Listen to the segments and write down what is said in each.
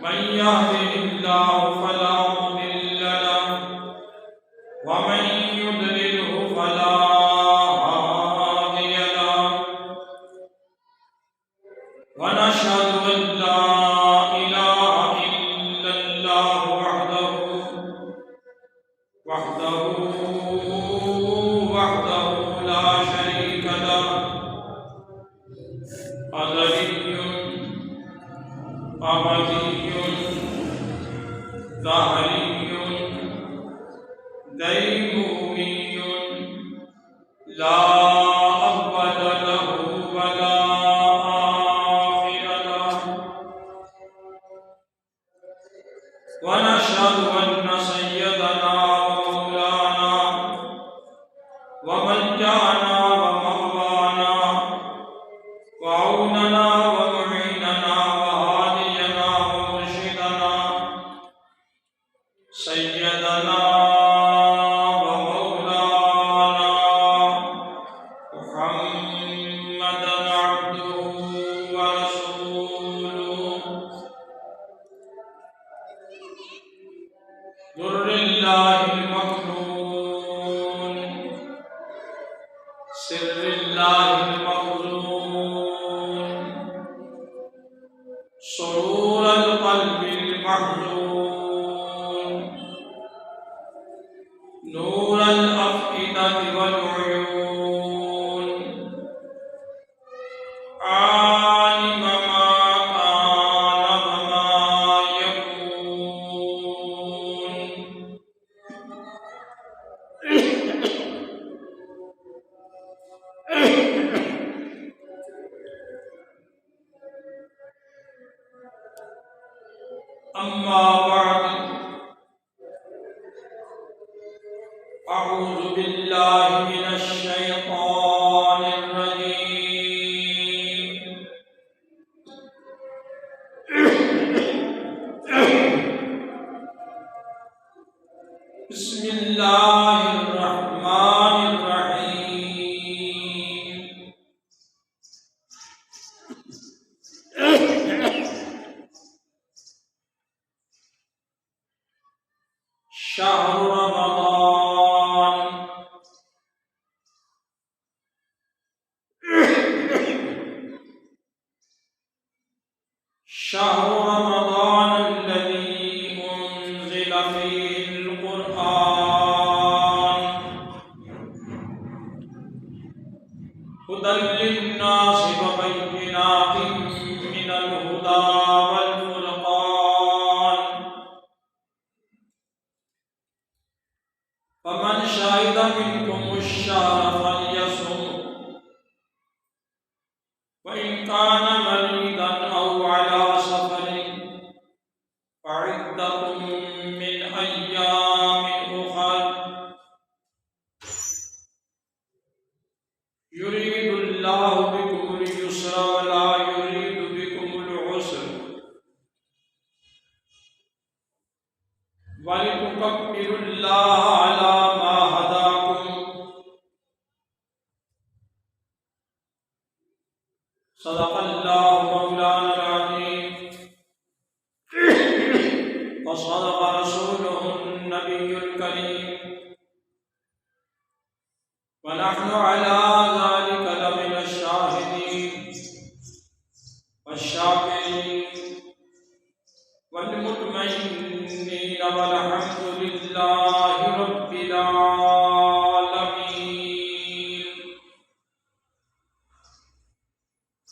من يهده الله فلا مضل له ومن يضلله فلا هادي له ونشهد أن لا إله إلا الله وحده لا شريك له أزلي أبدي ظاهري ديمومي لا أول له ولا آخر له ونشهد أن سيدنا ومولانا وملجأنا ومأوانا وعوننا ومعيننا وهادينا ومرشدنا سيدنا ومولانا محمدا عبده ورسوله در الله المكنون سر الله المخزون سرور القلب المحزون نور الأفئدة والعيون عالم ما كان وما يكون أما بعد أعوذ بالله من الشيطان الرجيم بسم الله الرحمن الرحيم شهر رمضان شهر رمضان الذي أنزل فيه القرآن هدى للناس وبينات من الهدى والفرقان فمن شهد منكم الشهر فليصم وإن كان مريضا أو على سفر فعدة من أيام أخر يريد الله بكم اليسر ولا يريد بكم العسر ولتكبروا الله على ما هداكم صدق الله مولانا العظيم وصدق رسوله النبي الكريم ونحن على ذلك لمن الشاهدين والشاكرين والمطمئنين والحمد لله رب العالمين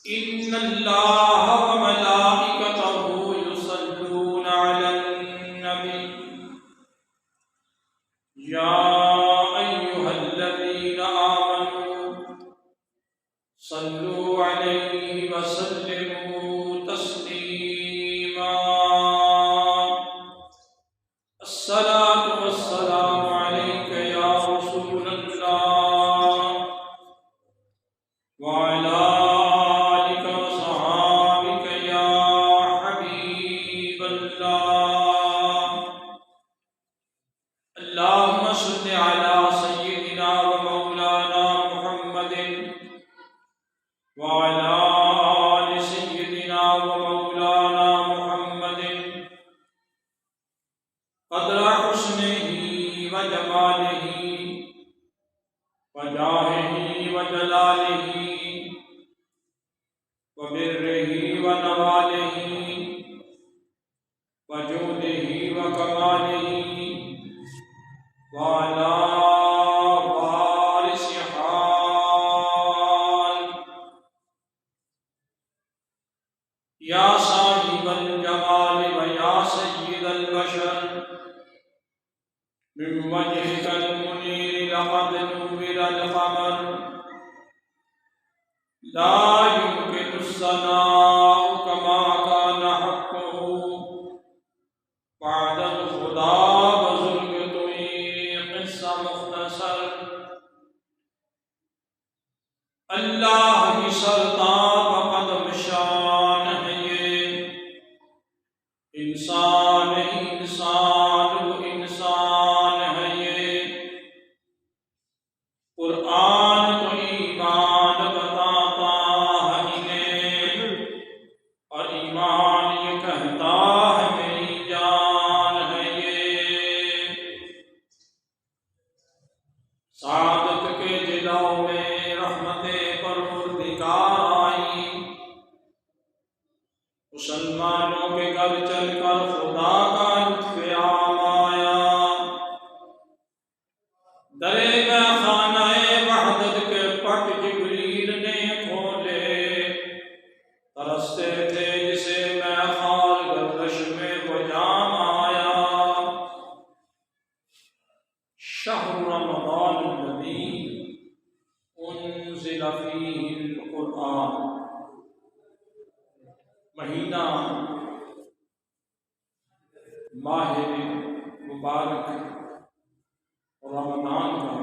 إن الله وملائكته يصلون على النبي يا أيها الذين آمنوا صلوا عليه وسلموا تسليما الصلاة والسلام لا يمكن الثناء كما كان حقه بعد الخدا بزرگ توئی قصہ مختصر اللہ کی سرتاب قدم شان ہے یہ انسان ہی انسان وہ انسان ہے یہ قرآن تو ایمان بتاتا ہے انہیں اور ایمان یہ کہتا ہے میری جان ہے یہ سعادت کے جلوں میں رحمتیں پروردگار آئی مسلمانوں کے گھر چل کر خدا کا لطف عام آیا درے میں خانہ وحدت کے پٹ جبریل نے کھولے ترستے تھے جسے میں خال گردش میں وہ جام آیا شہر رمضان الذی انزل فیہ القرآن مہینہ ماہ مبارک رمضان کا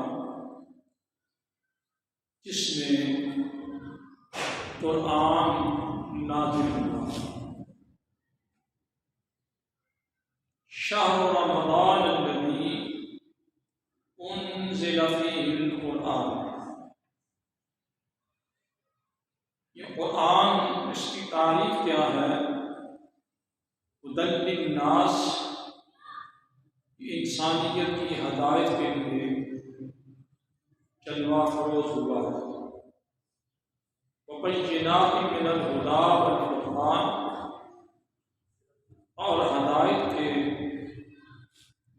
جس میں قرآن نازل ہوا شہر رمضان الذی انزل فیہ القرآن یہ قرآن اس کی تعریف کیا ہے ہدی للناس انسانیت کی ہدایت کے لیے جلوہ فروز ہوا ہے وبینات من الہدی والفرقان اور ہدایت کے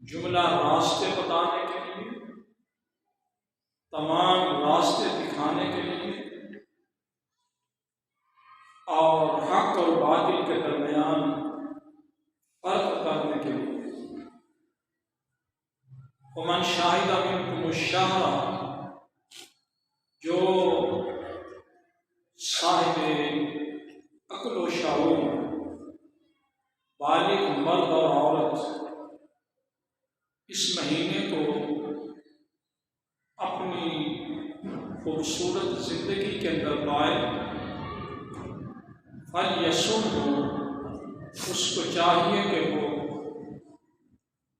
جملہ راستے بتانے کے لیے تمام راستے دکھانے کے لیے اور حق اور باطل کے درمیان فرق کرنے کے لیے ومن شاہد منکم الشہر جو صاحب عقل و شعور بالغ مرد اور عورت اس مہینے کو اپنی خوبصورت زندگی کے اندر پائے فَلْيَصُمْهُ اس کو چاہیے کہ وہ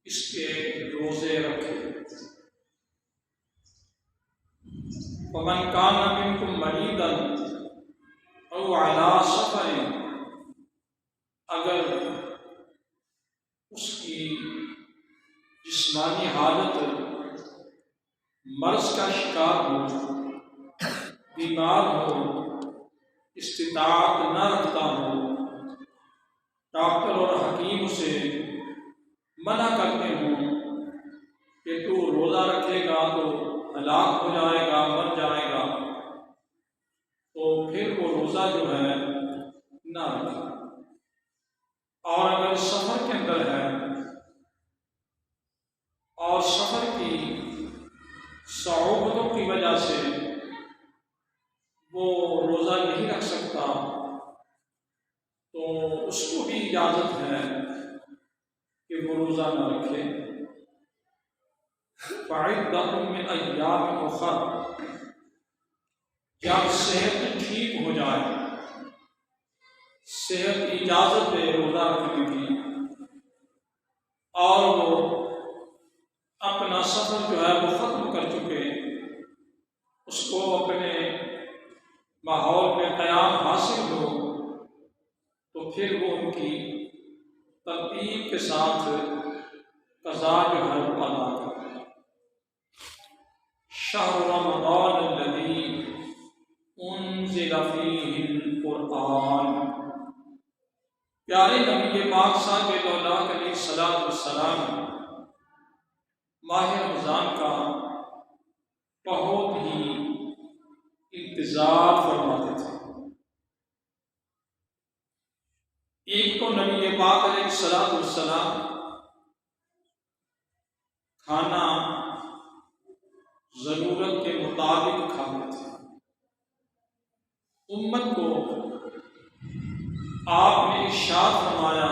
اس کے روزے رکھے وَمَنْ كَانَ مِنْكُمْ مَرِيضًا أَوْ عَلَىٰ سَفَرٍ اگر اس کی جسمانی حالت مرض کا شکار ہو بیمار ہو استطاعت نہ رکھتا ہو ڈاکٹر اور حکیم سے منع کرتے ہوں کہ تو روزہ رکھے گا تو ہلاک ہو جائے گا مر جائے گا تو پھر وہ روزہ جو ہے نہ رکھے اور اگر سفر کے اندر ہے اور سفر کی صعوبتوں کی وجہ سے وہ روزہ نہیں رکھ سکتا تو اس کو بھی اجازت ہے کہ وہ روزہ نہ رکھے فَعِدَّةٌ مِّنْ أَيَّامٍ أُخَرَ جب صحت ٹھیک ہو جائے صحت اجازت دے روزہ رکھنے کی اور وہ اپنا سفر جو ہے وہ ختم کر چکے اس کو اپنے ماحول میں قیام حاصل ہو تو پھر وہ ان کی ترتیب کے ساتھ قضا جو ہے وہ ادا کرے شہر رمضان الذی انزل فیہ القرآن پیارے نبی پاک صلی اللہ علیہ وسلم ماہ رمضان کا بہت ہی انتظار فرماتے تھے ایک تو نبی پاک علیہ السلام کھانا ضرورت کے مطابق کھاتے تھے امت کو آپ نے ارشاد فرمایا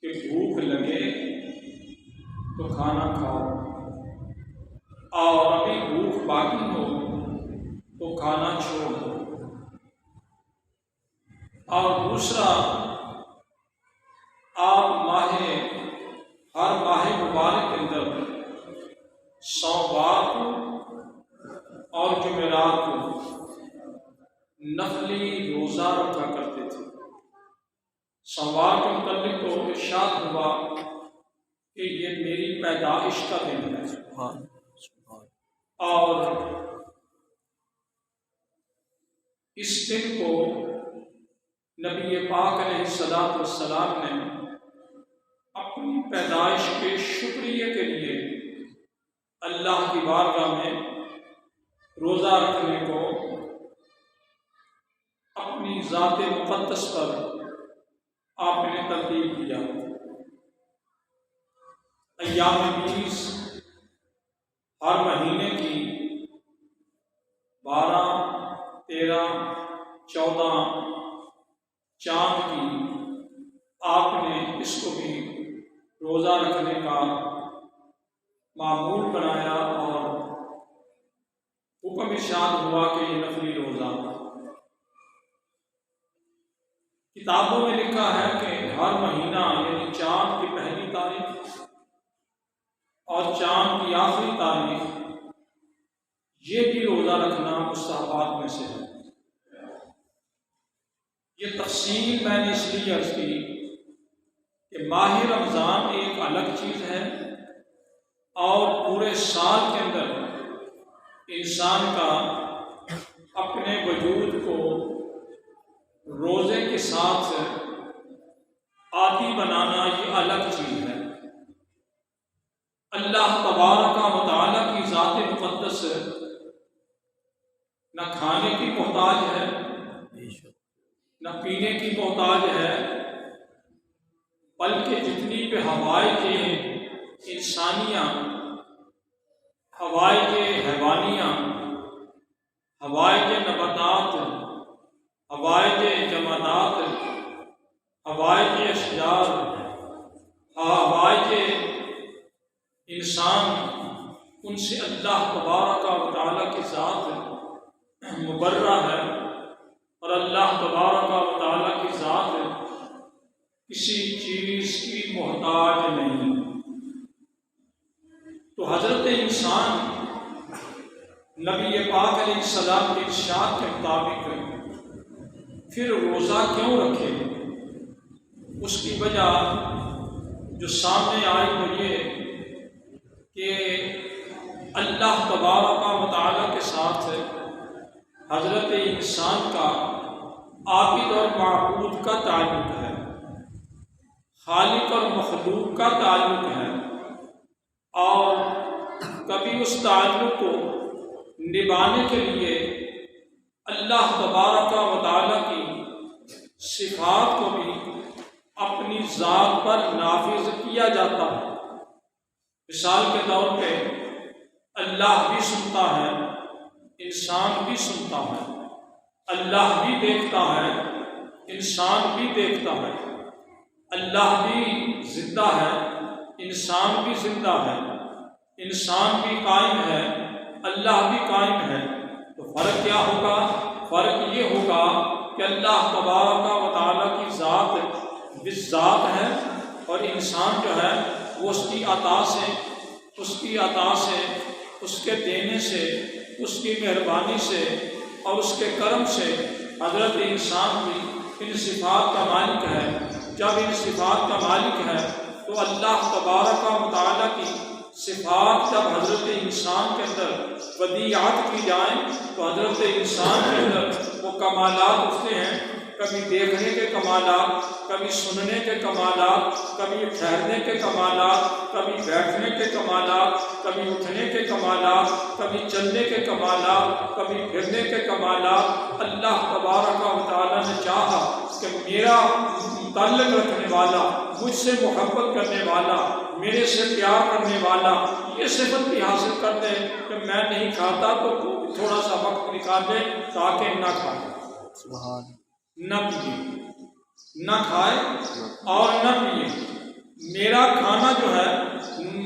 کہ بھوک لگے تو کھانا کھاؤ، اور ابھی بھوک باقی ہو تو کھانا چھوڑ دو۔ اور دوسرا، آپ ہر ماہ مبارک کے اندر سوموار کو اور جمعرات کو نفلی روزہ رکھا کرتے تھے۔ سوموار کے متعلق تو ارشاد ہوا کہ یہ میری پیدائش کا دن ہے، اور اس دن کو نبی پاک علیہ السلام نے اپنی پیدائش کے شکریہ کے لیے اللہ کی بارگاہ میں روزہ رکھنے کو اپنی ذات مقدس پر آپ نے ترتیب کیا۔ ایام 20 ہر مہینے کی 12، 13، 14 چاند کی آپ نے اس کو بھی روزہ رکھنے کا معمول بنایا، اور حکم ارشاد ہوا کہ یہ نفلی روزہ۔ کتابوں میں لکھا ہے کہ ہر مہینہ یعنی چاند کی پہلی تاریخ اور چاند کی آخری تاریخ یہ بھی روزہ رکھنا مستحبات میں سے ہے۔ یہ تفصیل میں نے اس لیے عرض کی کہ ماہ رمضان ایک الگ چیز ہے، اور پورے سال کے اندر انسان کا اپنے وجود کو روزے کے ساتھ عادی بنانا یہ الگ چیز ہے۔ اللہ تبارک و تعالیٰ کی ذات مقدس نہ کھانے کی محتاج ہے، نہ پینے کی محتاج ہے، بلکہ جتنی بھی حوائج انسانیاں، حوائج حیوانیاں، حوائج نباتات، حوائج جمادات، حوائج اشجار، حوائج انسان، ان سے اللہ تبارک و تعالیٰ کی ذات مبرہ ہے، اور اللہ تبارک و تعالیٰ کی ذات کسی چیز کی محتاج نہیں۔ تو حضرت انسان نبی پاک علیہ السلام کے ارشاد کے مطابق پھر روزہ کیوں رکھے؟ اس کی وجہ جو سامنے آئی وہ یہ کہ اللہ تبارک و تعالیٰ کے ساتھ حضرت انسان کا عابد اور معبود کا تعلق ہے، خالق اور مخلوق کا تعلق ہے، اور کبھی اس تعلق کو نبھانے کے لیے اللہ تبارک و تعالیٰ کی صفات کو بھی اپنی ذات پر نافذ کیا جاتا ہے۔ مثال کے طور پہ اللہ بھی سنتا ہے، انسان بھی سنتا ہے، اللہ بھی دیکھتا ہے، انسان بھی دیکھتا ہے، اللہ بھی زندہ ہے، انسان بھی زندہ ہے، انسان بھی قائم ہے، اللہ بھی قائم ہے۔ تو فرق کیا ہوگا؟ فرق یہ ہوگا کہ اللہ تبارک و تعالیٰ کی ذات بالذات ہے، اور انسان جو ہے وہ اس کی عطا سے، اس کے دینے سے، اس کی مہربانی سے اور اس کے کرم سے حضرت انسان بھی ان صفات کا مالک ہے۔ جب ان صفات کا مالک ہے تو اللہ تبارک و تعالیٰ کی صفات جب حضرت انسان کے اندر ودیعات کی جائیں تو حضرت انسان کے اندر وہ کمالات اٹھتے ہیں، کبھی دیکھنے کے کمالات، کبھی سننے کے کمالات، کبھی ٹھہرنے کے کمالات، کبھی بیٹھنے کے کمالات، کبھی اٹھنے کے کمالات، کبھی چلنے کے کمالات، کبھی پھرنے کے کمالات۔ اللہ تبارک و تعالیٰ نے چاہا کہ میرا تعلق رکھنے والا، مجھ سے محبت کرنے والا، میرے سے پیار کرنے والا، یہ صفت بھی حاصل کر دے کہ میں نہیں کھاتا تو تھوڑا سا وقت نکال دے تاکہ نہ کھائے، نہ پیے، نہ کھائے اور نہ پیے۔ میرا کھانا جو ہے،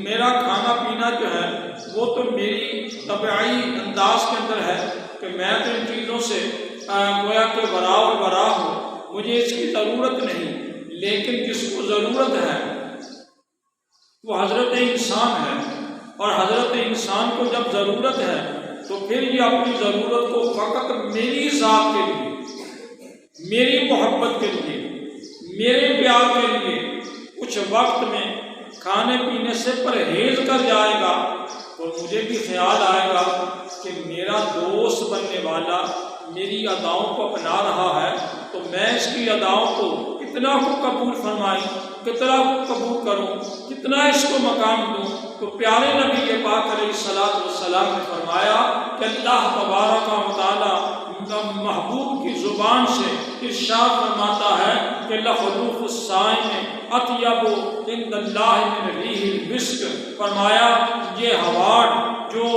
میرا کھانا پینا جو ہے وہ تو میری طبعی انداز کے اندر ہے کہ میں تو ان چیزوں سے گویا کہ وراء الورا ہوں، مجھے اس کی ضرورت نہیں، لیکن جس کو ضرورت ہے وہ حضرت انسان ہے، اور حضرت انسان کو جب ضرورت ہے تو پھر یہ اپنی ضرورت کو فقط میری ذات کے لیے، میری محبت کے لیے، میرے پیار کے لیے کچھ وقت میں کھانے پینے سے پرہیز کر جائے گا، اور مجھے بھی خیال آئے گا کہ میرا دوست بننے والا میری اداؤں کو اپنا رہا ہے تو میں اس کی اداؤں کو کتنا کو قبول فرمائیں، کتنا کو قبول کروں، کتنا اس کو مقام دوں۔ تو پیارے نبی پاک علیہ الصلوۃ والسلام نے فرمایا کہ اللہ تبارک و تعالیٰ محبوب کی زبان سے ارشاد فرماتا ہے کہ لخلوف الصائم اطیب عند اللہ من ریح المسک، فرمایا یہ ہوا جو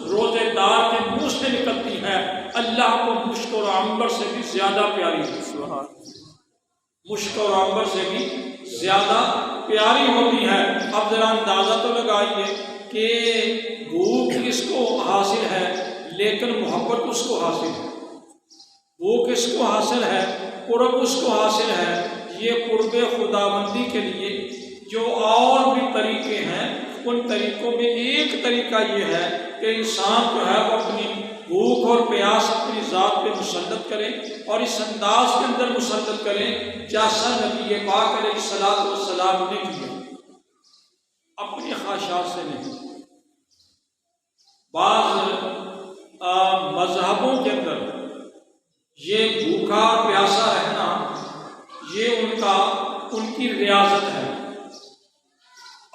روزے دار کے منہ سے نکلتی ہے اللہ کو مشک اور عنبر سے بھی زیادہ پیاری ہے، مشک اور عنبر سے بھی زیادہ پیاری ہوتی ہے۔ اب ذرا اندازہ تو لگائیے کہ بھوک اس کو حاصل ہے لیکن محبت اس کو حاصل ہے، بھوک اس کو حاصل ہے، قرب اس کو حاصل ہے۔ یہ قرب خداوندی کے لیے جو اور بھی طریقے ہیں، ان طریقوں میں ایک طریقہ یہ ہے کہ انسان جو ہے وہ اپنی بھوک اور پیاس اپنی ذات پہ مسلط کرے، اور اس انداز کے اندر مسلط کرے جیسا نبی پاک علیہ الصلوۃ والسلام نے کیا، اپنی خواہشات سے نہیں۔ بعض مذہبوں کے اندر یہ بھوکا پیاسا رہنا یہ ان کی ریاضت ہے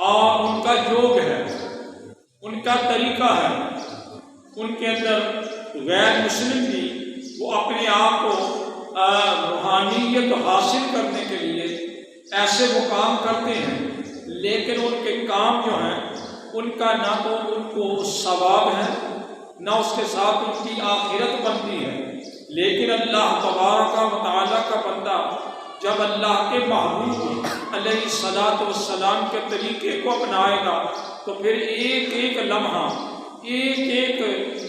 اور ان کا جوگ ہے، ان کا طریقہ ہے۔ ان کے اندر غیر مسلم بھی وہ اپنے آپ کو روحانیت حاصل کرنے کے لیے ایسے وہ کام کرتے ہیں، لیکن ان کے کام جو ہیں ان کا نہ تو ان کو ثواب ہے نہ اس کے ساتھ ان کی آخرت بنتی ہے۔ لیکن اللہ تبارک و تعالیٰ کا بندہ جب اللہ کے محبوب علیہ الصلوۃ والسلام کے طریقے کو اپنائے گا تو پھر ایک ایک لمحہ، ایک ایک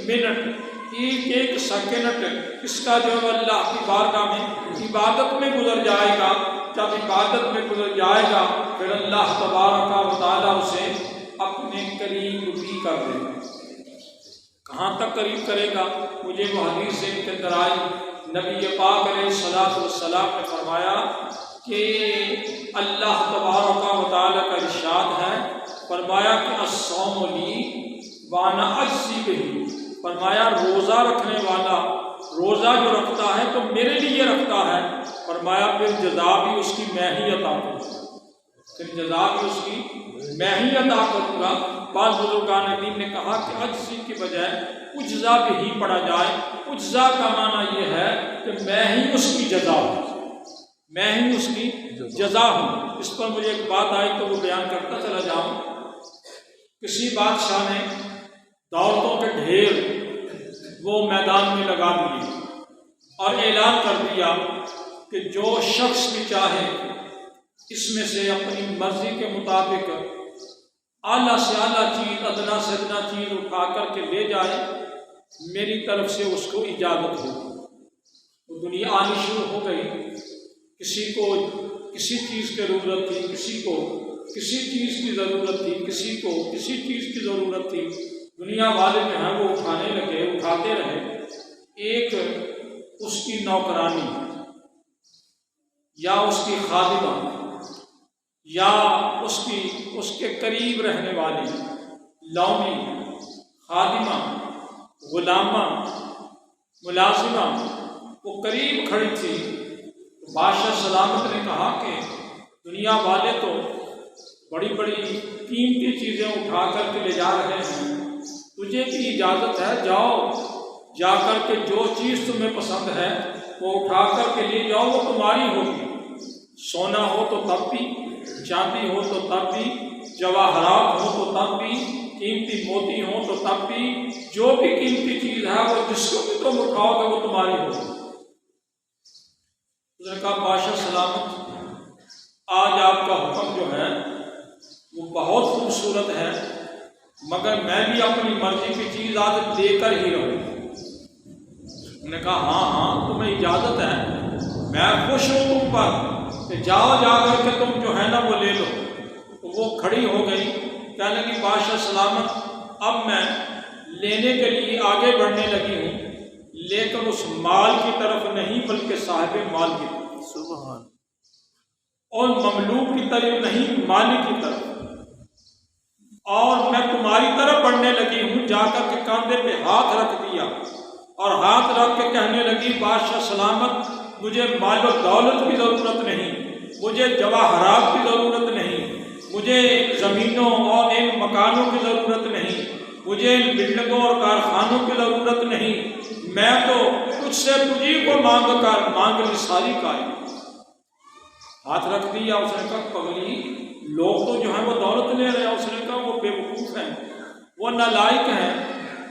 منٹ، ایک ایک سیکنڈ اس کا جو اللہ کی بارگاہ میں عبادت میں گزر جائے گا۔ جب عبادت میں گزر جائے گا پھر اللہ تبارک و تعالیٰ اسے اپنے قریب بھی کر دے گا۔ کہاں تک قریب کرے گا؟ مجھے وہ حدیث سے کے اندر آئی، نبی پاک علیہ الصلوۃ والسلام نے فرمایا کہ اللہ تبارک و تعالیٰ کا ارشاد ہے، فرمایا کہ الصوم لی وانا اجزی بہ، فرمایا روزہ رکھنے والا روزہ جو رکھتا ہے تو میرے لیے رکھتا ہے، فرمایا پھر جزا بھی اس کی میں ہی عطا کروں گا، پھر جزا بھی اس کی میں ہی عطا کروں گا۔ بعض بزرگان دین نے کہا کہ اجزی کی بجائے اجزا بھی پڑھا جائے۔ اجزا کا معنی یہ ہے کہ میں ہی اس کی جزا ہوں، میں ہی اس کی جزا ہوں۔ اس پر مجھے ایک بات آئی تو وہ بیان کرتا چلا جاؤں۔ کسی بادشاہ نے دولتوں کے ڈھیر وہ میدان میں لگا دیے اور اعلان کر دیا کہ جو شخص بھی چاہے اس میں سے اپنی مرضی کے مطابق اعلیٰ سے اعلیٰ چیز، ادنا سے ادنا چیز اٹھا کر کے لے جائے، میری طرف سے اس کو اجازت ہوگی۔ تو دنیا آنی شروع ہو گئی، کسی کو کسی چیز کی ضرورت تھی، کسی کو کسی چیز کی ضرورت تھی، کسی کو کسی چیز کی ضرورت تھی، دنیا والے جو ہیں وہ اٹھانے لگے، اٹھاتے رہے۔ ایک اس کی نوکرانی یا اس کی خادمہ یا اس کے قریب رہنے والی لونی، خادمہ، غلامہ، ملازمہ وہ قریب کھڑی تھی۔ بادشاہ سلامت نے کہا کہ دنیا والے تو بڑی بڑی قیمتی چیزیں اٹھا کر کے لے جا رہے ہیں، تجھے بھی اجازت ہے، جاؤ جا کر کے جو چیز تمہیں پسند ہے وہ اٹھا کر کے لے جاؤ، وہ تمہاری ہوگی۔ سونا ہو تو تب بھی، چاندی ہو تو تب بھی، جواہرات ہو تو تب بھی، قیمتی موتی ہو تو تب بھی، جو بھی قیمتی چیز ہے وہ جس کو بھی تم اٹھاؤ گے وہ تمہاری ہوگی۔ اس نے کہا بادشاہ سلامت، آج آپ کا حکم جو ہے وہ بہت خوبصورت ہے، مگر میں بھی اپنی مرضی کی چیز آج لے کر ہی رہوں۔ انہوں نے کہا ہاں ہاں تمہیں اجازت ہے، میں خوش ہوں تم پر کہ جاؤ جا کر کے تم جو ہے نا وہ لے لو۔ تو وہ کھڑی ہو گئی، کہنے لگی بادشاہ سلامت اب میں لینے کے لیے آگے بڑھنے لگی ہوں، لیکن اس مال کی طرف نہیں بلکہ صاحب مال کی طرف، سبحان، اور مملوک کی طرف نہیں مالک کی طرف، اور میں تمہاری طرف بڑھنے لگی ہوں۔ جا کر کے کاندھے پہ ہاتھ رکھ دیا اور ہاتھ رکھ کے کہنے لگی بادشاہ سلامت مجھے مال و دولت کی ضرورت نہیں، مجھے جواہرات کی ضرورت نہیں، مجھے زمینوں اور ان مکانوں کی ضرورت نہیں، مجھے ان بلڈنگوں اور کارخانوں کی ضرورت نہیں، میں تو تجھ سے تجھی کو مانگ نثاری کا ہے۔ ہاتھ رکھ دیا۔ اس نے کہا پگلی لوگ تو جو ہیں وہ دولت لے رہے ہیں۔ اس نے کہا وہ بے وقوف ہیں، وہ نالائق ہیں،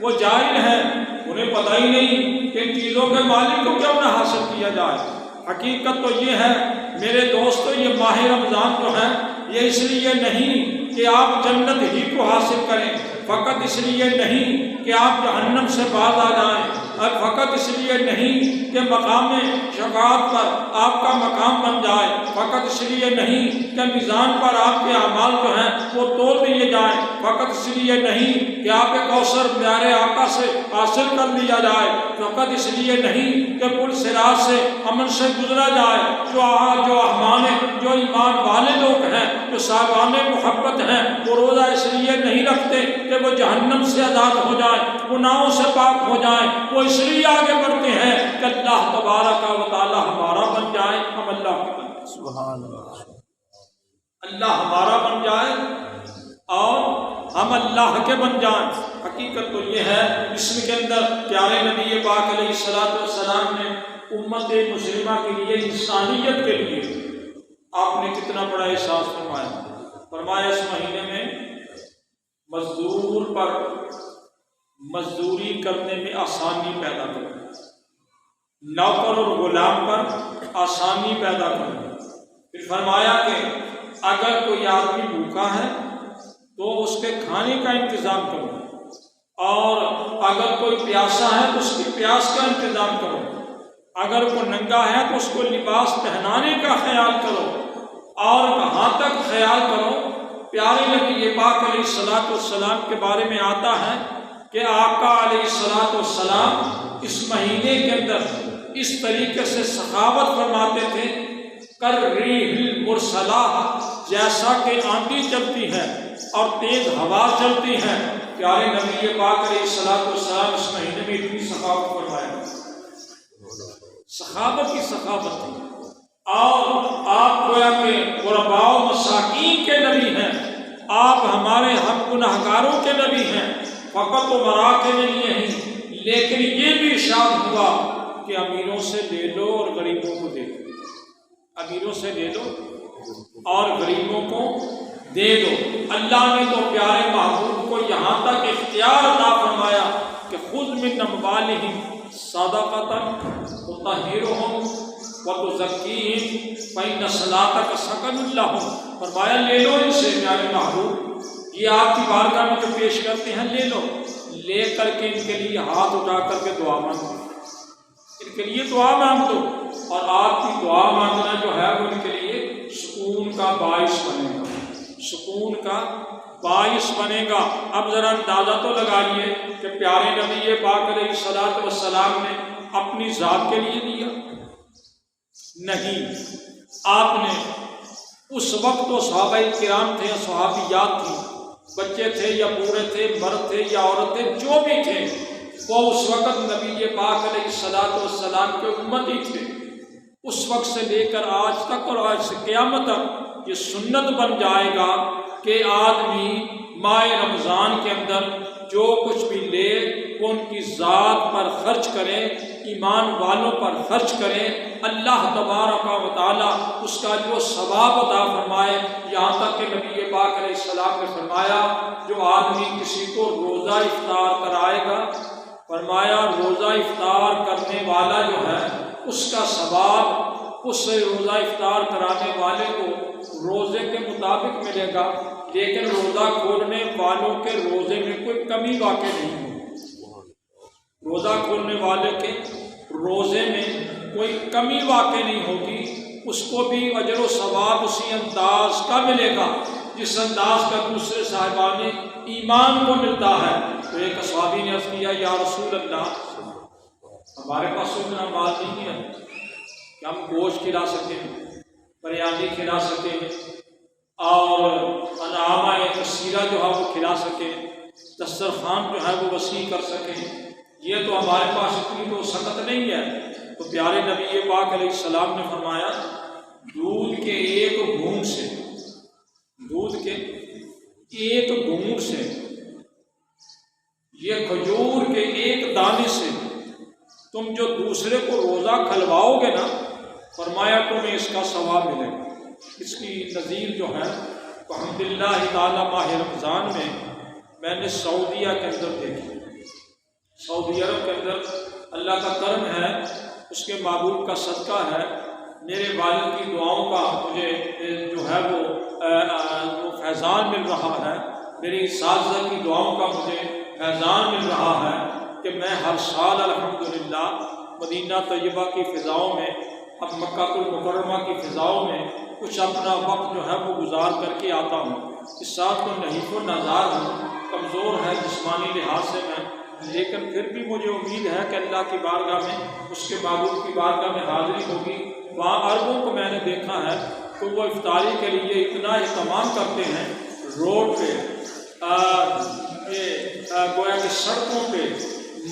وہ جاہل ہیں، انہیں پتہ ہی نہیں کہ ان چیزوں کے مالک کو کیوں نہ حاصل کیا جائے۔ حقیقت تو یہ ہے میرے دوستو، یہ ماہ رمضان جو ہے یہ اس لیے نہیں کہ آپ جنت ہی کو حاصل کریں، فقط اس لیے نہیں کہ آپ جہنم سے باز آ جائیں، اور فقط اس لیے نہیں کہ مقام شفاعت پر آپ کا مقام بن جائے، فقط اس لیے نہیں کہ میزان پر آپ کے اعمال جو ہیں وہ تول دیے جائیں، فقط اس لیے نہیں کہ آپ کے کوثر پیارے آقا سے حاصل کر لیا جائے، فقط اس لیے نہیں کہ پل صراط سے امن سے گزرا جائے۔ جو ایمان والے لوگ ہیں، جو صاحبان محبت ہیں، وہ روزہ اس لیے نہیں رکھتے کہ وہ جہنم سے آزاد ہو جائیں، گناہوں سے پاک ہو جائیں، وہ اس لیے آگے بڑھتے ہیں کہ اللہ تبارک و تعالی ہمارا بن جائے، ہم اللہ کے بن جائیں، سبحان اللہ ہمارا بن جائے اور ہم اللہ کے بن جائیں۔ حقیقت تو یہ ہے اس کے اندر پیارے نبی پاک علیہ الصلوۃ والسلام نے امت مسلمہ کے لیے، انسانیت کے لیے آپ نے کتنا بڑا احساس فرمایا اس مہینے میں مزدور پر مزدوری کرنے میں آسانی پیدا کرو، نوکر اور غلام پر آسانی پیدا کرو۔ پھر فرمایا کہ اگر کوئی آدمی بھوکا ہے تو اس کے کھانے کا انتظام کرو، اور اگر کوئی پیاسا ہے تو اس کی پیاس کا انتظام کرو، اگر کوئی ننگا ہے تو اس کو لباس پہنانے کا خیال کرو، اور کہاں تک خیال کرو، پیارے نبی پاک علیہ الصلوۃ والسلام کے بارے میں آتا ہے کہ آقا علیہ الصلوۃ والسلام اس مہینے کے اندر اس طریقے سے سخاوت فرماتے تھے، کالریح المرسلہ، جیسا کہ آندھی چلتی ہے اور تیز ہوا چلتی ہے۔ پیارے نبی پاک علیہ الصلوۃ والسلام اس مہینے میں اتنی سخاوت فرمایا، سخاوت کی سخاوت تھی۔ اور آپ گویا کہ غرباء و مساکین کے نبی ہیں، آپ ہمارے ہم گنہگاروں کے نبی ہیں، فقط عمراء کے لیے نہیں، لیکن یہ بھی ارشاد ہوا کہ امیروں سے لے لو اور غریبوں کو دے دو، امیروں سے لے لو اور غریبوں کو دے دو۔ اللہ نے تو پیارے محبوب کو یہاں تک اختیار عطا فرمایا کہ خذ من اموالہم صدقۃ تطہرہم وتزکیہم فإن صلاتک سکن لہم۔ فرمایا لے لو ان سے پیارے محبوب، یہ آپ کی بارگاہ میں جو پیش کرتے ہیں لے لو، لے کر کے ان کے لیے ہاتھ اٹھا کر کے دعا مانگو، ان کے لیے دعا مانگ دو، اور آپ کی دعا مانگنا جو ہے وہ ان کے لیے سکون کا باعث بنے گا، سکون کا باعث بنے گا۔ اب ذرا اندازہ تو لگائیے کہ پیارے نبی پاک علیہ الصلوۃ والسلام نے اپنی ذات کے لیے دیا؟ نہیں، آپ نے اس وقت تو صحابہ کرام تھے، صحابیات تھیں، بچے تھے یا بوڑھے تھے، مرد تھے یا عورت تھے، جو بھی تھے وہ اس وقت نبی پاک علیہ الصلوۃ والسلام کے امتی تھے۔ اس وقت سے لے کر آج تک اور آج سے قیامت تک یہ سنت بن جائے گا کہ آدمی ماہ رمضان کے اندر جو کچھ بھی لے وہ ان کی ذات پر خرچ کریں، ایمان والوں پر خرچ کریں، اللہ تبارک و تعالیٰ اس کا جو ثواب عطا فرمائے۔ یہاں تک کہ نبی پاک علیہ السلام نے فرمایا جو آدمی کسی کو روزہ افطار کرائے گا، فرمایا روزہ افطار کرنے والا جو ہے اس کا ثواب اس روزہ افطار کرانے والے کو روزے کے مطابق ملے گا، لیکن روزہ کھولنے والوں کے روزے میں کوئی کمی واقع نہیں ہوگی۔ روزہ کھولنے والے کے روزے میں کوئی کمی واقع نہیں ہوگی، اس کو بھی اجر و ثواب اسی انداز کا ملے گا جس انداز کا دوسرے صاحبان ایمان کو ملتا ہے۔ تو ایک صحابی نے عرض کیا یا رسول اللہ، ہمارے پاس اتنا مال نہیں ہے کہ ہم گوشت کھلا سکیں، بریانی کھلا سکیں اور انعامہ کثیرہ جو ہے وہ کھلا سکیں، دسترخوان جو ہے وہ وسیع کر سکیں، یہ تو ہمارے پاس اتنی تو سخت نہیں ہے۔ تو پیارے نبی پاک علیہ السلام نے فرمایا دودھ کے ایک گھونٹ سے، دودھ کے ایک گھونٹ سے، یہ کھجور کے ایک دانے سے تم جو دوسرے کو روزہ کھلواؤ گے نا، فرمایا تمہیں اس کا ثواب ملے گا۔ اس کی نظیر جو ہے تو الحمدللہ تعالیٰ ماہ رمضان میں نے سعودیہ کے اندر دیکھی، سعودی عرب کے اندر اللہ کا کرم ہے، اس کے محبوب کا صدقہ ہے، میرے والد کی دعاؤں کا مجھے جو ہے وہ فیضان مل رہا ہے، میری اساتذہ کی دعاؤں کا مجھے فیضان مل رہا ہے کہ میں ہر سال الحمدللہ مدینہ طیبہ کی فضاؤں میں، اب مکہ المکرمہ کی فضاؤں میں کچھ اپنا وقت جو ہے وہ گزار کر کے آتا ہوں۔ اس ساتھ تو نحیف و نزار ہوں، کمزور ہے جسمانی لحاظ سے میں، لیکن پھر بھی مجھے امید ہے کہ اللہ کی بارگاہ میں، اس کے محبوب کی بارگاہ میں حاضری ہوگی۔ وہاں عربوں کو میں نے دیکھا ہے کہ وہ افطاری کے لیے اتنا اہتمام کرتے ہیں، روڈ پہ گویا کہ سڑکوں پہ،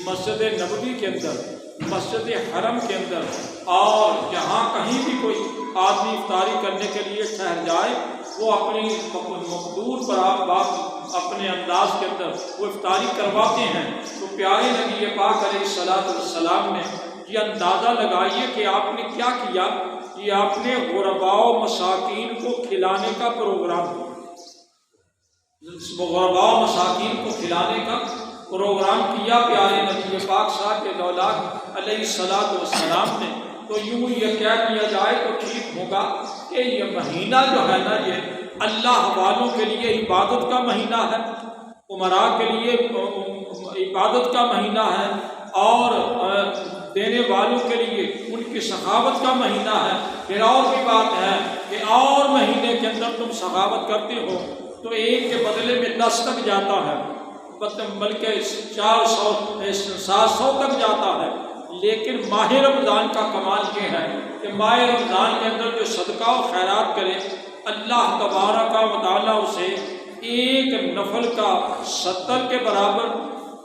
مسجد نبوی کے اندر، مسجد حرم کے اندر، اور جہاں کہیں بھی کوئی آدمی افطاری کرنے کے لیے ٹھہر جائے وہ اپنی مقدور پر اپنے انداز کے اندر وہ افطاری کرواتے ہیں۔ تو پیارے نبی پاک علیہ السلام نے یہ اندازہ لگائیے کہ آپ نے کیا کیا، یہ آپ نے غرباء و مساکین کو کھلانے کا پروگرام کیا، غرباء و مساکین کو کھلانے کا پروگرام کیا پیارے نبی پاک صاحب کے دولت علیہ السلام نے۔ تو یوں یہ کیا کیا جائے تو ٹھیک ہوگا کہ یہ مہینہ جو ہے نا یہ اللہ والوں کے لیے عبادت کا مہینہ ہے، عمراء کے لیے عبادت کا مہینہ ہے، اور دینے والوں کے لیے ان کی سخاوت کا مہینہ ہے۔ پھر اور بھی بات ہے کہ اور مہینے کے اندر تم سخاوت کرتے ہو تو ایک کے بدلے میں 10 تک جاتا ہے، بلکہ 400-700 تک جاتا ہے۔ لیکن ماہ رمضان کا کمال یہ ہے کہ ماہ رمضان کے اندر جو صدقہ و خیرات کرے اللہ تبارک و تعالیٰ اسے ایک نفل کا 70 کے برابر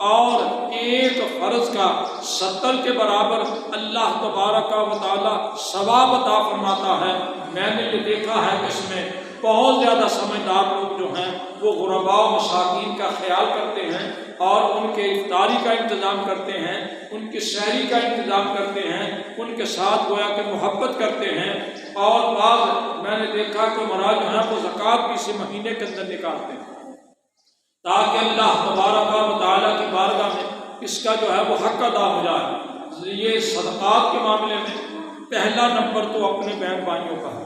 اور ایک فرض کا 70 کے برابر اللہ تبارک و تعالیٰ ثواب عطا فرماتا ہے۔ میں نے یہ دیکھا ہے کہ اس میں بہت زیادہ سمجھدار لوگ جو ہیں وہ غرباء و مساکین کا خیال کرتے ہیں اور ان کے افطاری کا انتظام کرتے ہیں، ان کی سحری کا انتظام کرتے ہیں، ان کے ساتھ گویا کہ محبت کرتے ہیں، اور بعض میں نے دیکھا کہ مراج جو ہیں وہ زکوٰۃ بھی اسی مہینے کے اندر نکالتے ہیں تاکہ اللہ تبارک و تعالیٰ کی بارگاہ میں اس کا جو ہے وہ حق ادا ہو جائے۔ یہ صدقات کے معاملے میں پہلا نمبر تو اپنے بہن بھائیوں کا ہے،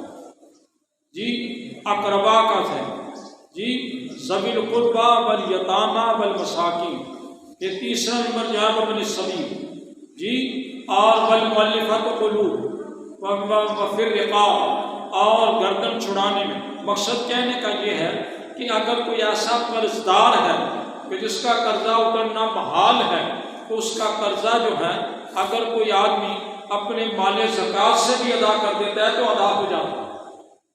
جی اقربا کا ہے، جی ذوی القربا والیتامی والمساکین، یہ تیسرا نمبر جو ہے وہ ابن السبیل، جی اور والمؤلفۃ قلوب وفی الرقاب، اور گردن چھڑانے میں۔ مقصد کہنے کا یہ ہے کہ اگر کوئی ایسا قرض دار ہے کہ جس کا قرضہ اترنا محال ہے تو اس کا قرضہ جو ہے اگر کوئی آدمی اپنے مال زکوٰۃ سے بھی ادا کر دیتا ہے تو ادا ہو جاتا ہے،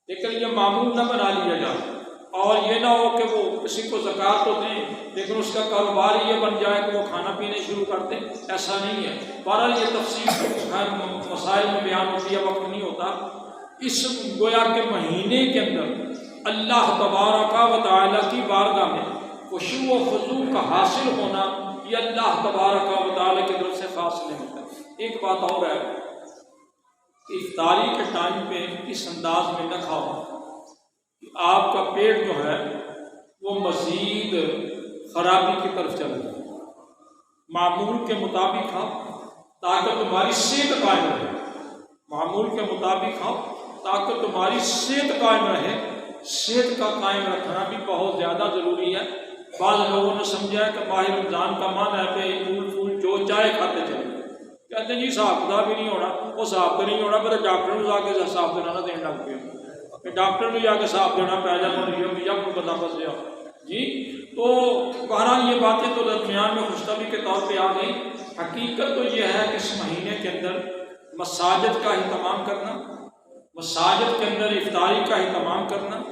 لیکن یہ معمول نہ بنا لیا جائے، اور یہ نہ ہو کہ وہ کسی کو زکوٰۃ تو دیں لیکن اس کا کاروبار یہ بن جائے کہ وہ کھانا پینے شروع کر دیں، ایسا نہیں ہے۔ بہرحال یہ تفصیل مسائل میں بیان ہوتی ہے، وقت نہیں ہوتا۔ اس گویا کے مہینے کے اندر اللہ تبارک و تعالیٰ کی بارگاہ میں خشوع و خضوع کا حاصل ہونا یہ اللہ تبارک و تعالیٰ کی طرف سے خاص نعمت ہے۔ ایک بات اور ہے کہ افطاری کے ٹائم پہ اس انداز میں نہ کھاؤ کہ آپ کا پیٹ جو ہے وہ مزید خرابی کی طرف چل جائے۔ معمول کے مطابق کھاؤ تاکہ تمہاری صحت قائم رہے، معمول کے مطابق کھاؤ تاکہ تمہاری صحت قائم رہے۔ صحت کا قائم رکھنا بھی بہت زیادہ ضروری ہے۔ بعض لوگوں نے سمجھا ہے کہ ماہ رمضان کا معنی ہے کہ پھول پھول جو چائے کھاتے چلے، کہتے ہیں جی صاحب خدا بھی نہیں ہونا، وہ صاحب تو نہیں ہونا، پھر ڈاکٹر نے جا کے صاحب دینا نہ دینا لگ گیا کہ ڈاکٹر نے جا کے صاحب دینا پہ جا کوئی بندہ پھنس گیا جی۔ تو بہرحال یہ باتیں تو درمیان میں خوشخبری کے طور پہ آ گئی۔ حقیقت تو یہ ہے کہ اس مہینے کے اندر مساجد کا اہتمام کرنا، مساجد کے اندر افطاری کا اہتمام کرنا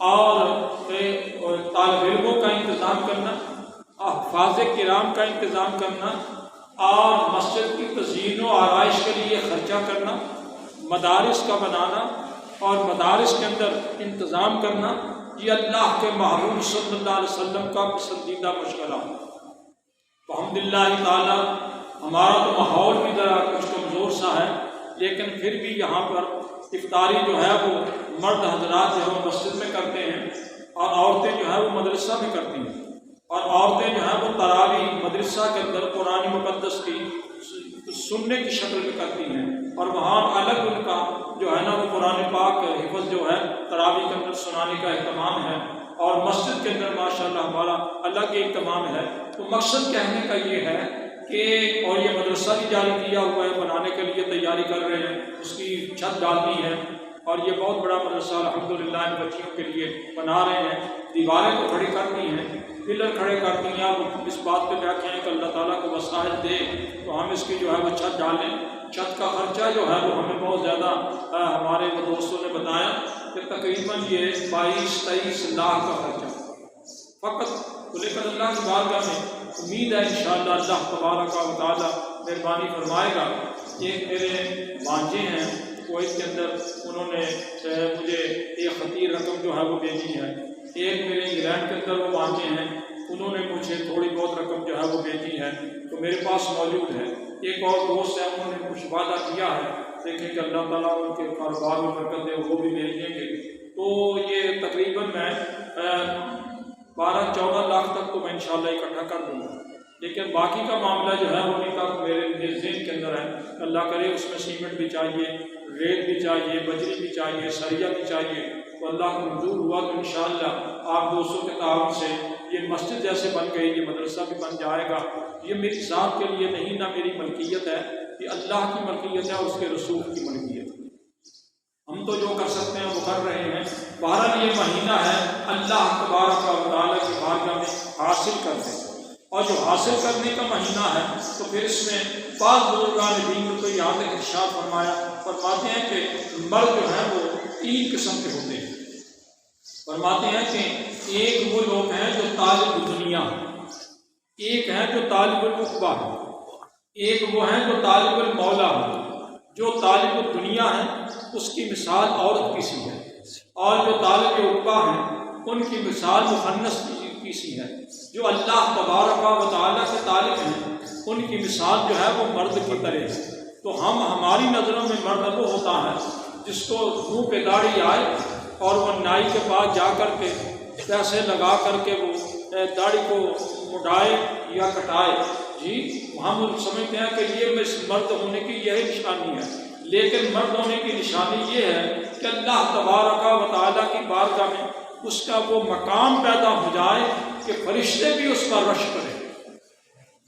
اور طالب علموں کا انتظام کرنا، حفاظ کرام کا انتظام کرنا اور مسجد کی تزئین و آرائش کے لیے خرچہ کرنا، مدارس کا بنانا اور مدارس کے اندر انتظام کرنا، یہ اللہ کے محبوب صلی اللہ علیہ وسلم کا پسندیدہ مشغلہ ہے۔ الحمدللہ تعالیٰ ہمارا تو ماحول بھی ذرا کچھ کمزور سا ہے، لیکن پھر بھی یہاں پر افطاری جو ہے وہ مرد حضرات جو ہے وہ مسجد میں کرتے ہیں اور عورتیں جو ہے وہ مدرسہ میں کرتی ہیں، اور عورتیں جو ہیں وہ تراویح مدرسہ کے اندر قرآن مقدس کی سننے کی شکل میں کرتی ہیں، اور وہاں الگ ان کا جو ہے نا وہ قرآن پاک حفظ جو ہے تراویح کے اندر سنانے کا اہتمام ہے، اور مسجد کے اندر ماشاءاللہ ہمارا الگ اہتمام ہے۔ تو مقصد کہنے کا یہ ہے کہ اور یہ مدرسہ بھی جاری کیا ہوا ہے، بنانے کے لیے تیاری کر رہے ہیں، اس کی چھت ڈالنی ہے، اور یہ بہت بڑا مدرسہ الحمدللہ ان بچیوں کے لیے بنا رہے ہیں۔ دیواریں تو کھڑی کرتی ہیں، پلر کھڑے کرتی ہیں، اب اس بات پہ بیٹھے ہیں کہ اللہ تعالیٰ کو وسائل دے تو ہم اس کی جو ہے وہ چھت ڈالیں۔ چھت کا خرچہ جو ہے وہ ہمیں بہت زیادہ ہمارے وہ دوستوں نے بتایا کہ تقریباً یہ 22-23 لاکھ کا خرچہ فقط، لیکن اللہ کی بارگاہ میں امید ہے انشاءاللہ اللہ تبارک و تعالیٰ مہربانی فرمائے گا۔ ایک میرے بھانجے ہیں کویت کے اندر، انہوں نے مجھے ایک خطیر رقم جو ہے وہ بھیجی ہے۔ ایک میرے انگلینڈ کے اندر وہ بھانجے ہیں، انہوں نے مجھے تھوڑی بہت رقم جو ہے وہ بھیجی ہے، تو میرے پاس موجود ہے۔ ایک اور دوست ہے، انہوں نے کچھ وعدہ کیا ہے، دیکھیں کہ اللہ تعالیٰ ان کے کاروبار میں برکت دے، وہ بھی بھیج دیں گے۔ تو یہ تقریباً میں 12-14 لاکھ تک تو میں انشاءاللہ اکٹھا کر دوں گا، لیکن باقی کا معاملہ جو ہے وہ نکاح میرے ذہن کے اندر ہے۔ اللہ کرے اس میں سیمنٹ بھی چاہیے، ریت بھی چاہیے، بجری بھی چاہیے، سریا بھی چاہیے، تو اللہ کو منظور ہوا تو انشاءاللہ آپ دوستوں کے تعاون سے یہ مسجد جیسے بن گئی، یہ مدرسہ بھی بن جائے گا۔ یہ میری ذات کے لیے نہیں، نہ میری ملکیت ہے، یہ اللہ کی ملکیت ہے، اس کے رسول کی ملکیت ہے۔ ہم تو جو کر سکتے ہیں وہ کر رہے ہیں۔ بہرحال یہ مہینہ ہے اللہ تبارک و تعالیٰ کی بارگاہ میں حاصل کرنے، اور جو حاصل کرنے کا مہینہ ہے تو پھر اس میں بعض بزرگان دین کو یہاں تک ارشاد فرماتے ہیں کہ مرد جو ہیں وہ 3 قسم کے ہوتے ہیں۔ فرماتے ہیں کہ ایک وہ لوگ ہیں جو طالب دنیا ہیں، ایک ہے جو طالب العقبہ ہے، ایک وہ ہیں جو طالب المولا ہے۔ جو طالب دنیا ہے اس کی مثال عورت کی سی ہے، اور جو طالب عقبہ ہیں ان کی مثال مخنث کی سی ہے۔ جو اللہ تبارک و تعالیٰ کے طالب ہیں ان کی مثال جو ہے وہ مرد کی طرح ہے۔ تو ہماری نظروں میں مرد وہ ہوتا ہے جس کو منہ پہ داڑھی آئے اور وہ نائی کے پاس جا کر کے پیسے لگا کر کے وہ داڑھی کو مڈائے یا کٹائے، جی ہم سمجھتے ہیں کہ یہ مرد ہونے کی یہی نشانی ہے، لیکن مرد ہونے کی نشانی یہ ہے کہ اللہ تبارک و تعالیٰ کی بارگاہ میں اس کا وہ مقام پیدا ہو جائے کہ فرشتے بھی اس پر رشک کریں،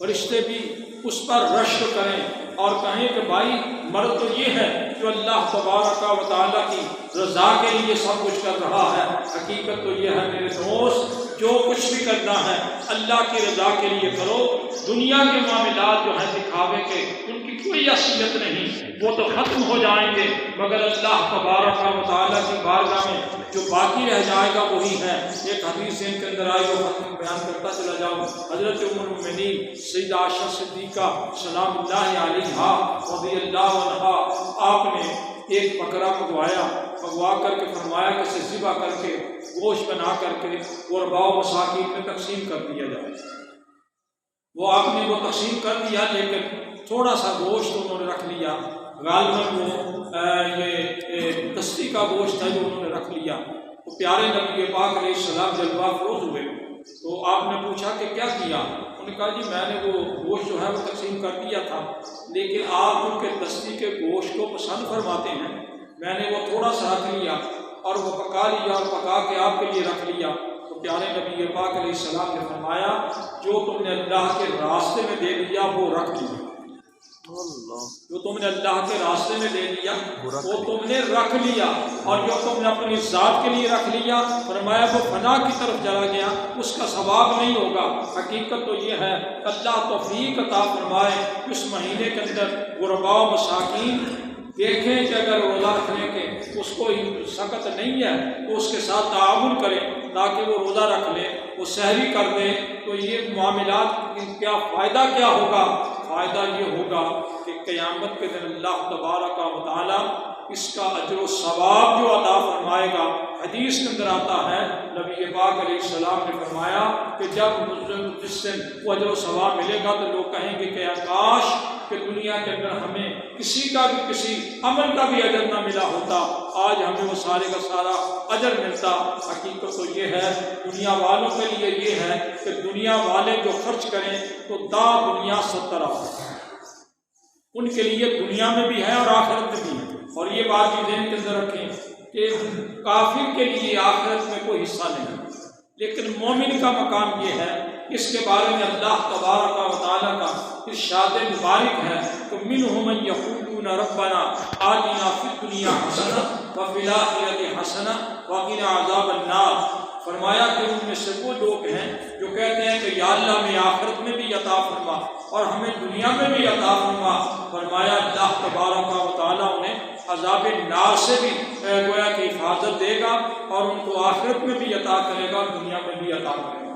فرشتے بھی اس پر رشک کریں اور کہیں کہ بھائی مرد تو یہ ہے جو اللہ تبارک و تعالیٰ کی رضا کے لیے سب کچھ کر رہا ہے۔ حقیقت تو یہ ہے میرے دوست، جو کچھ بھی کرنا ہے اللہ کی رضا کے لیے کرو۔ دنیا کے معاملات جو ہیں دکھاوے کے، ان کی کوئی اصلیت نہیں، وہ تو ختم ہو جائیں گے، مگر اللہ تبارک و تعالیٰ کی بارگاہ میں جو باقی رہ جائے گا وہی ہے۔ ایک حدیث ان کے اندر آئی، وہ ختم بیان کرتا چلا جاؤں۔ حضرت ام المؤمنین سیدہ عائشہ صدیقہ سلام اللہ علیہا رضی اللہ عنہا، آپ نے ایک بکرا پکوا کر کے فرمایا کہ اسے ذبح کر کے گوشت بنا کر کے غرباء و مساکین میں تقسیم کر دیا جائے۔ وہ آپ نے وہ تقسیم کر دیا، لیکن تھوڑا سا گوشت انہوں نے رکھ لیا، غالباً وہ یہ دستی کا گوشت تھا جو انہوں نے رکھ لیا۔ تو پیارے نبی پاک علیہ السلام جلوہ افروز ہوئے، تو آپ نے پوچھا کہ کیا کیا؟ انہوں نے کہا جی میں نے وہ گوشت جو ہے وہ تقسیم کر دیا تھا، لیکن آپ ان کے دستی کے گوشت کو پسند فرماتے ہیں، میں نے وہ تھوڑا سا رکھ لیا اور وہ پکا لیا اور پکا کے آپ کے لیے رکھ لیا۔ تو پیارے نبی پاک علیہ السلام نے فرمایا جو تم نے اللہ کے راستے میں دے دیا وہ رکھ لیا، جو تم نے اللہ کے راستے میں دے دیا وہ تم نے رکھ لیا، اور جو تم نے اپنی ذات کے لیے رکھ لیا فرمایا وہ فنا کی طرف چلا گیا، اس کا ثواب نہیں ہوگا۔ حقیقت تو یہ ہے اللہ توفیق عطا فرمائے اس مہینے کے اندر غرباء و مساکین دیکھیں کہ اگر روزہ رکھنے کے اس کو سخت نہیں ہے تو اس کے ساتھ تعاون کریں تاکہ وہ روزہ رکھ لے، وہ سحری کر دے، تو یہ معاملات کیا فائدہ کیا ہوگا؟ فائدہ یہ ہوگا کہ قیامت کے دن اللہ تبارک و تعالی اس کا اجر و ثواب جو عطا فرمائے گا۔ حدیث کے اندر آتا ہے نبی پاک علیہ السلام نے فرمایا کہ جب جس سے وہ اجر و ثواب ملے گا تو لوگ کہیں گے کہ کاش کہ دنیا کے اندر ہمیں کسی کا بھی کسی عمل کا بھی اجر نہ ملا ہوتا، آج ہمیں وہ سارے کا سارا اجر ملتا۔ حقیقت تو یہ ہے دنیا والوں کے لیے یہ ہے کہ دنیا والے جو خرچ کریں تو دنیا 70 ان کے لیے دنیا میں بھی ہے اور آخرت میں بھی ہے، اور یہ بات بھی ذہن کے اندر رکھیں کہ کافر کے لیے آخرت میں کوئی حصہ نہیں، لیکن مومن کا مقام یہ ہے، اس کے بارے میں اللہ تبارک و تعالیٰ کا ارشاد مبارک ہے کہ منہم من یقولون ربنا آتنا فی الدنیا حسنہ وفی الآخرۃ حسنہ وقنا عذاب النار۔ فرمایا کہ ان میں سے وہ لوگ ہیں جو کہتے ہیں کہ یا اللہ ہمیں آخرت میں بھی عطا فرما اور ہمیں دنیا میں بھی عطا فرما۔ فرمایا اللہ تبارک و تعالیٰ انہیں عذاب نار سے بھی گویا کہ حفاظت دے گا اور ان کو آخرت میں بھی عطا کرے گا، دنیا میں بھی عطا کرے گا۔